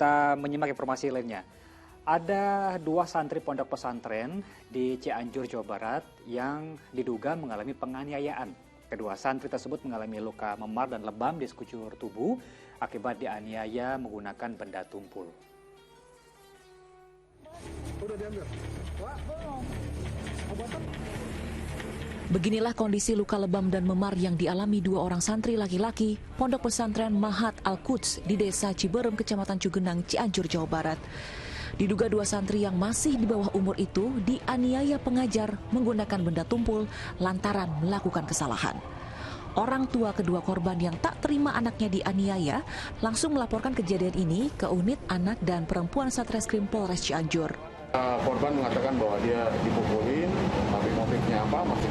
kita menyimak informasi lainnya. Ada dua santri pondok pesantren di Cianjur, Jawa Barat yang diduga mengalami penganiayaan. Kedua santri tersebut mengalami luka memar dan lebam di sekujur tubuh akibat dianiaya menggunakan benda tumpul. Beginilah kondisi luka lebam dan memar yang dialami dua orang santri laki-laki Pondok Pesantren Mahat Al-Quds di Desa Ciberem, Kecamatan Cugenang, Cianjur, Jawa Barat. Diduga dua santri yang masih di bawah umur itu dianiaya pengajar menggunakan benda tumpul lantaran melakukan kesalahan. Orang tua kedua korban yang tak terima anaknya dianiaya langsung melaporkan kejadian ini ke Unit Anak dan Perempuan Satreskrim Polres Cianjur. Korban mengatakan bahwa dia dipukulin, tapi motifnya apa masih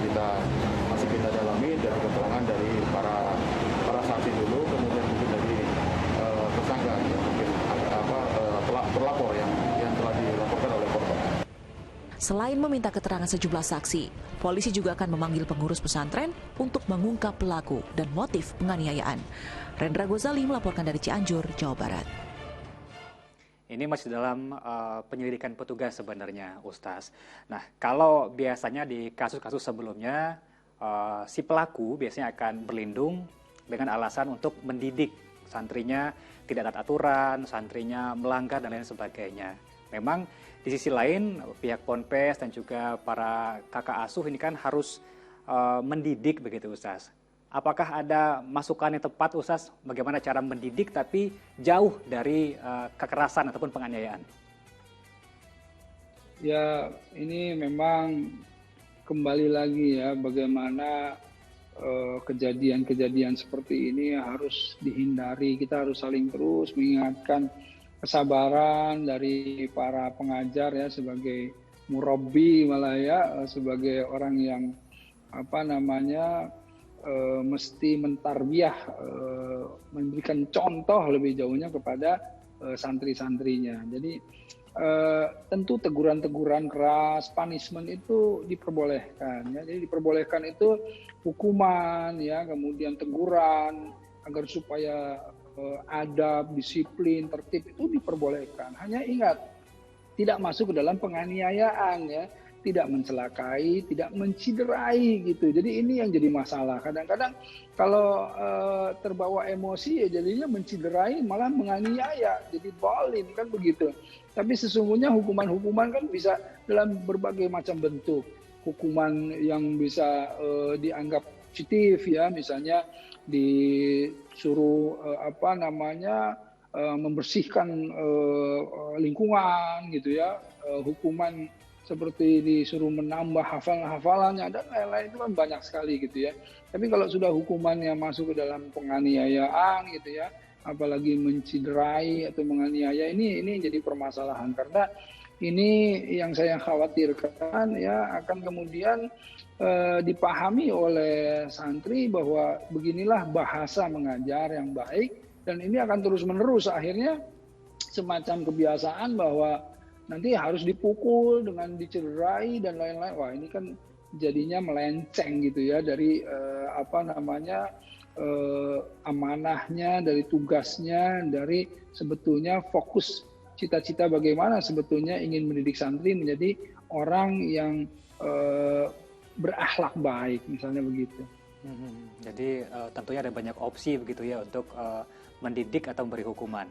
kita dalami dari keterangan dari para saksi dulu, kemudian mungkin dari tersangka, ya, mungkin pelapor yang telah dilaporkan oleh korban. Selain meminta keterangan sejumlah saksi, polisi juga akan memanggil pengurus pesantren untuk mengungkap pelaku dan motif penganiayaan. Rendra Gozali melaporkan dari Cianjur, Jawa Barat. Ini masih dalam penyelidikan petugas sebenarnya, Ustaz. Nah, kalau biasanya di kasus-kasus sebelumnya, si pelaku biasanya akan berlindung dengan alasan untuk mendidik santrinya tidak taat aturan, santrinya melanggar dan lain sebagainya. Memang di sisi lain, pihak Ponpes dan juga para kakak asuh ini kan harus mendidik begitu, Ustaz. Apakah ada masukan yang tepat, Ustaz, bagaimana cara mendidik tapi jauh dari kekerasan ataupun penganiayaan? Ya, ini memang kembali lagi ya, bagaimana kejadian-kejadian seperti ini harus dihindari. Kita harus saling terus mengingatkan kesabaran dari para pengajar ya, sebagai murabbi malah ya, sebagai orang yang mesti mentarbiyah, memberikan contoh lebih jauhnya kepada santri-santrinya. Jadi tentu teguran-teguran keras, punishment itu diperbolehkan. Ya. Jadi diperbolehkan itu hukuman, ya, kemudian teguran agar supaya adab, disiplin, tertib itu diperbolehkan. Hanya ingat, tidak masuk ke dalam penganiayaan, ya. Tidak mencelakai, tidak menciderai gitu. Jadi ini yang jadi masalah. Kadang-kadang kalau terbawa emosi ya jadinya menciderai malah menganiaya. Jadi zalim kan begitu. Tapi sesungguhnya hukuman-hukuman kan bisa dalam berbagai macam bentuk. Hukuman yang bisa dianggap positif ya, misalnya disuruh membersihkan lingkungan gitu ya. Hukuman seperti disuruh menambah hafalannya dan lain-lain itu kan banyak sekali gitu ya. Tapi kalau sudah hukumannya masuk ke dalam penganiayaan gitu ya, apalagi menciderai atau menganiaya, ini jadi permasalahan karena ini yang saya khawatirkan ya akan kemudian dipahami oleh santri bahwa beginilah bahasa mengajar yang baik dan ini akan terus-menerus akhirnya semacam kebiasaan bahwa nanti harus dipukul dengan dicederai dan lain-lain. Wah, ini kan jadinya melenceng gitu ya dari amanahnya, dari tugasnya, dari sebetulnya fokus cita-cita bagaimana sebetulnya ingin mendidik santri menjadi orang yang berakhlak baik, misalnya begitu. Jadi tentunya ada banyak opsi begitu ya untuk mendidik atau memberi hukuman.